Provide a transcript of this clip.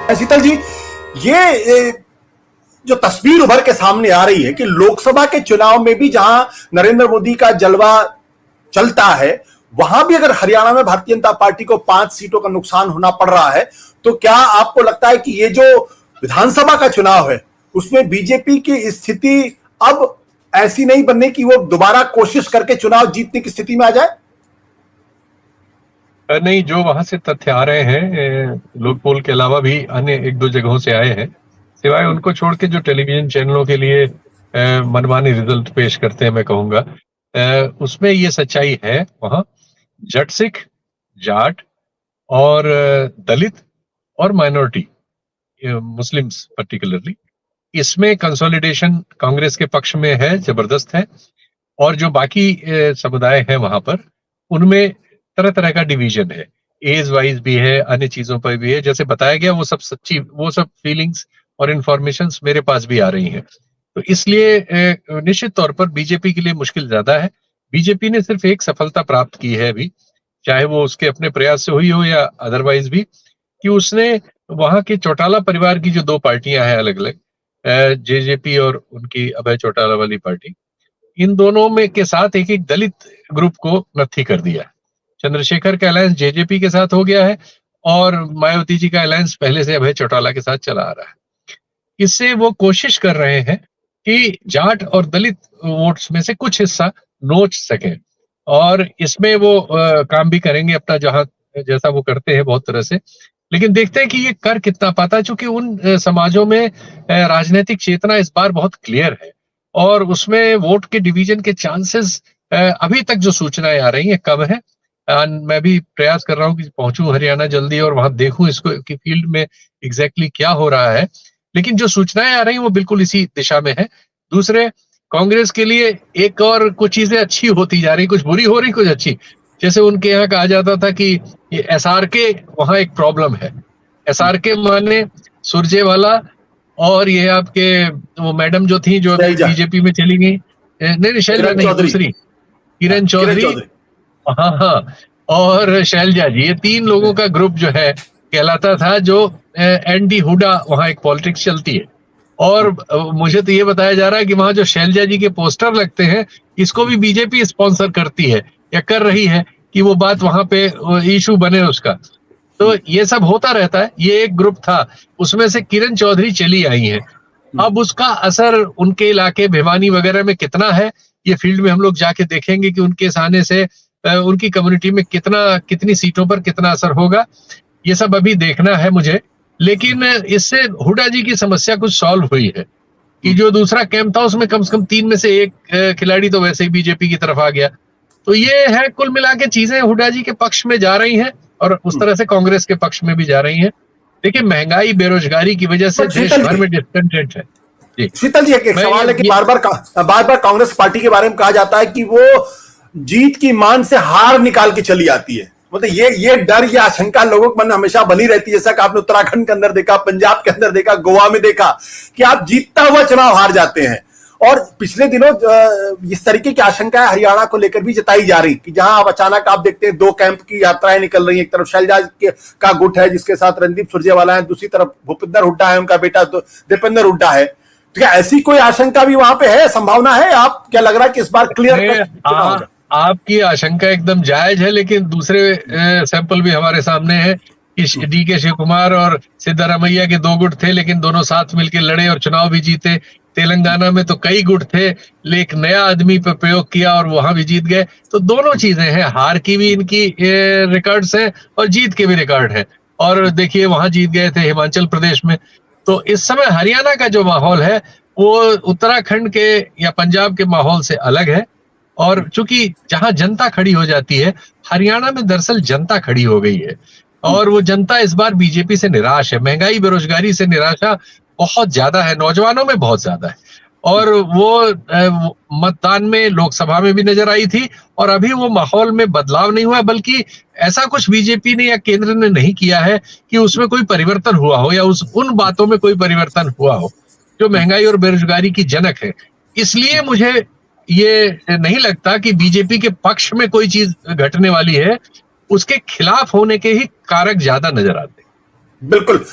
शीतल जी, ये जो तस्वीर उभर के सामने आ रही है कि लोकसभा के चुनाव में भी जहां नरेंद्र मोदी का जलवा चलता है, वहां भी अगर हरियाणा में भारतीय जनता पार्टी को 5 सीटों का नुकसान होना पड़ रहा है, तो क्या आपको लगता है कि ये जो विधानसभा का चुनाव है उसमें बीजेपी की स्थिति अब ऐसी नहीं बनने की वो दोबारा कोशिश करके चुनाव जीतने की स्थिति में आ जाए? नहीं, जो वहां से तथ्य आ रहे हैं लोक पोल के अलावा भी अन्य एक दो जगहों से आए हैं, सिवाय उनको छोड़ के जो टेलीविजन चैनलों के लिए मनमानी रिजल्ट पेश करते हैं, मैं कहूंगा उसमें ये सच्चाई है। वहां जट सिख, जाट और दलित और माइनॉरिटी मुस्लिम्स पर्टिकुलरली, इसमें कंसोलिडेशन कांग्रेस के पक्ष में है, जबरदस्त है। और जो बाकी समुदाय हैं वहां पर, उनमें तरह तरह का डिवीजन है, एज वाइज भी है, अन्य चीजों पर भी है। जैसे बताया गया वो सब सच्ची, वो सब फीलिंग्स और इंफॉर्मेशंस मेरे पास भी आ रही हैं। तो इसलिए निश्चित तौर पर बीजेपी के लिए मुश्किल ज्यादा है। बीजेपी ने सिर्फ एक सफलता प्राप्त की है अभी, चाहे वो उसके अपने प्रयास से हुई हो या अदरवाइज भी, कि उसने वहां के चौटाला परिवार की जो दो पार्टियां हैं अलग अलग, जेजेपी और उनकी अभय चौटाला वाली पार्टी, इन दोनों में के साथ एक एक दलित ग्रुप को नत्थी कर दिया है। चंद्रशेखर का अलायंस जेजेपी के साथ हो गया है और मायावती जी का अलायंस पहले से अभय चौटाला के साथ चला आ रहा है। इससे वो कोशिश कर रहे हैं कि जाट और दलित वोट्स में से कुछ हिस्सा नोच सके, और इसमें वो काम भी करेंगे अपना, जहां जैसा वो करते हैं बहुत तरह से। लेकिन देखते हैं कि ये कर कितना पाता है, क्योंकि उन समाजों में राजनीतिक चेतना इस बार बहुत क्लियर है और उसमें वोट के डिवीजन के चांसेस अभी तक जो सूचनाएं आ रही हैं कम है। मैं भी प्रयास कर रहा हूं कि पहुंचूं हरियाणा जल्दी और वहां देखूं इसको कि फील्ड में एग्जैक्टली क्या हो रहा है। लेकिन जो सूचनाएं आ रही हैं वो बिल्कुल इसी दिशा में है। दूसरे, कांग्रेस के लिए एक और कुछ चीजें अच्छी होती जा रही, कुछ बुरी हो रही, कुछ अच्छी। जैसे उनके यहाँ कहा जाता था कि ये एसआरके वहां एक प्रॉब्लम है। एसआरके माने सुरजेवाला और ये आपके वो मैडम जो थी, जो अभी बीजेपी में चली गई, नहीं शैलजा नहीं, दूसरी किरण चौधरी, हाँ हाँ, और शैलजा जी, ये तीन लोगों का ग्रुप जो है कहलाता था, जो एंटी हुडा वहां एक पॉलिटिक्स चलती है। और मुझे तो ये बताया जा रहा है कि वहां जो शैलजा जी के पोस्टर लगते हैं, इसको भी बीजेपी स्पॉन्सर करती है या कर रही है, कि वो बात वहां पे इशू बने उसका। तो ये सब होता रहता है। ये एक ग्रुप था, उसमें से किरण चौधरी चली आई है। अब उसका असर उनके इलाके भिवानी वगैरह में कितना है, ये फील्ड में हम लोग जाके देखेंगे कि उनके आने से उनकी कम्युनिटी में कितनी सीटों पर कितना असर होगा, ये सब अभी देखना है मुझे। लेकिन इससे हुडा जी की समस्या कुछ सॉल्व हुई है कि जो दूसरा कैंप था उसमें कम से कम 3 में से 1 खिलाड़ी तो वैसे ही बीजेपी की तरफ आ गया। तो ये है, कुल मिला के चीजें हुडा जी के पक्ष में जा रही हैं और उस तरह से कांग्रेस के पक्ष में भी जा रही हैं। देखिए, महंगाई, बेरोजगारी की वजह से देश भर में डिस्कंटेंट है। शीतल जी, एक सवाल है कि बार बार कांग्रेस पार्टी के बारे में कहा जाता है कि वो जीत की मान से हार निकाल के चली आती है। मतलब ये डर या आशंका लोगों के मन में हमेशा बनी रहती है, जैसा कि आपने उत्तराखंड के अंदर देखा, पंजाब के अंदर देखा, गोवा में देखा कि आप जीतता हुआ चुनाव हार जाते हैं। और पिछले दिनों इस तरीके की आशंकाएं हरियाणा को लेकर भी जताई जा रही कि जहां अब अचानक आप देखते हैं 2 कैंप की यात्राएं निकल रही हैं। एक तरफ शैलजा का गुट है जिसके साथ रणदीप सुरजेवाला है, दूसरी तरफ भूपेंद्र हुड्डा है, उनका बेटा दीपेंद्र हुड्डा है। तो क्या ऐसी कोई आशंका भी वहां पे है, संभावना है? आप क्या लग रहा है कि इस बार क्लियर? आपकी आशंका एकदम जायज है, लेकिन दूसरे सैंपल भी हमारे सामने है कि डीके शिव कुमार और सिद्धारमैया के 2 गुट थे, लेकिन दोनों साथ मिलकर लड़े और चुनाव भी जीते। तेलंगाना में तो कई गुट थे, लेकिन नया आदमी पर प्रयोग किया और वहां भी जीत गए। तो दोनों चीजें हैं, हार की भी इनकी रिकॉर्ड्स हैं और जीत के भी रिकॉर्ड है। और देखिए, वहां जीत गए थे हिमाचल प्रदेश में। तो इस समय हरियाणा का जो माहौल है वो उत्तराखंड के या पंजाब के माहौल से अलग है। और चूंकि जहां जनता खड़ी हो जाती है, हरियाणा में दरअसल जनता खड़ी हो गई है और वो जनता इस बार बीजेपी से निराश है। महंगाई, बेरोजगारी से निराशा बहुत ज्यादा है, नौजवानों में बहुत ज्यादा है। और वो मतदान में, लोकसभा में भी नजर आई थी। और अभी वो माहौल में बदलाव नहीं हुआ, बल्कि ऐसा कुछ बीजेपी ने या केंद्र ने नहीं किया है कि उसमें कोई परिवर्तन हुआ हो या उन बातों में कोई परिवर्तन हुआ हो जो महंगाई और बेरोजगारी की जनक है। इसलिए मुझे ये नहीं लगता कि बीजेपी के पक्ष में कोई चीज घटने वाली है, उसके खिलाफ होने के ही कारक ज्यादा नजर आते हैं। बिल्कुल।